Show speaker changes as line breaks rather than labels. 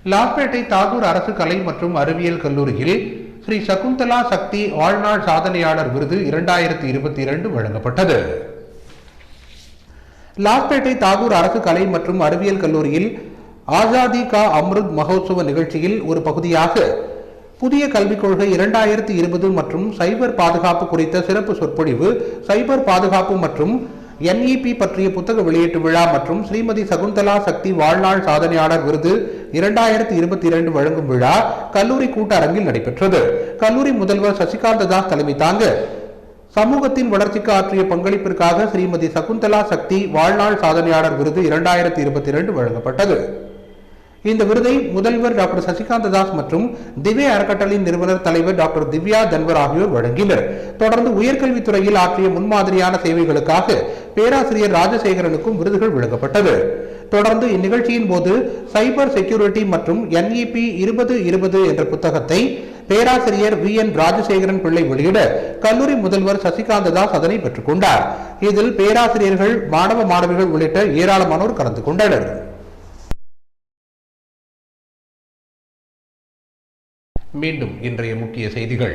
லாஸ்பேட்டை தாகூர் அரசு கலை மற்றும் அறிவியல் கல்லூரியில் ஸ்ரீ சகுந்தலா சக்தி வாழ்நாள் சாதனையாளர் விருது 2022 வழங்கப்பட்டது. லாஸ்பேட்டை தாகூர் அரசு கலை மற்றும் அறிவியல் கல்லூரியில் ஆசாதி கா அம்ருத் மகோத்சவ நிகழ்ச்சியில் ஒரு பகுதியாக புதிய கல்விக் கொள்கை 2020 மற்றும் சைபர் பாதுகாப்பு குறித்த சிறப்பு சொற்பொழிவு, சைபர் பாதுகாப்பு மற்றும் NEP பற்றிய புத்தக வெளியீட்டு விழா மற்றும் ஸ்ரீமதி சகுந்தலா சக்தி வாழ்நாள் சாதனையாளர் விருது 2022 வழங்கும் விழா கல்லூரி கூட்டரங்கில் நடைபெற்றது. கல்லூரி முதல்வர் சசிகாந்த தாஸ் தலைமை தாங்க சமூகத்தின் வளர்ச்சிக்கு ஆற்றிய பங்களிப்பிற்காக ஸ்ரீமதி சகுந்தலா சக்தி வாழ்நாள் சாதனையாளர் விருது 2022 வழங்கப்பட்டது. இந்த விருதை முதல்வர் டாக்டர் சசிகாந்த தாஸ் மற்றும் திவ்ய அறக்கட்டளையின் நிறுவனர் தலைவர் டாக்டர் திவ்யா தன்வர் ஆகியோர் வழங்கினர். தொடர்ந்து உயர்கல்வித்துறையில் ஆற்றிய முன்மாதிரியான சேவைகளுக்காக பேராசிரியர் ராஜசேகரனுக்கும் விருதுகள் வழங்கப்பட்டது. தொடர்ந்து இந்நிகழ்ச்சியின் போது சைபர் செக்யூரிட்டி மற்றும் NEP 2020 என்ற புத்தகத்தை பேராசிரியர் VN ராஜசேகரன் பிள்ளை வெளியிட கல்லூரி முதல்வர் சசிகாந்த தாஸ் அதனை பெற்றுக் கொண்டார். இதில் பேராசிரியர்கள், மாணவ மாணவிகள் உள்ளிட்ட ஏராளமானோர் கலந்து கொண்டனர். மீண்டும் இன்றைய முக்கிய செய்திகள்.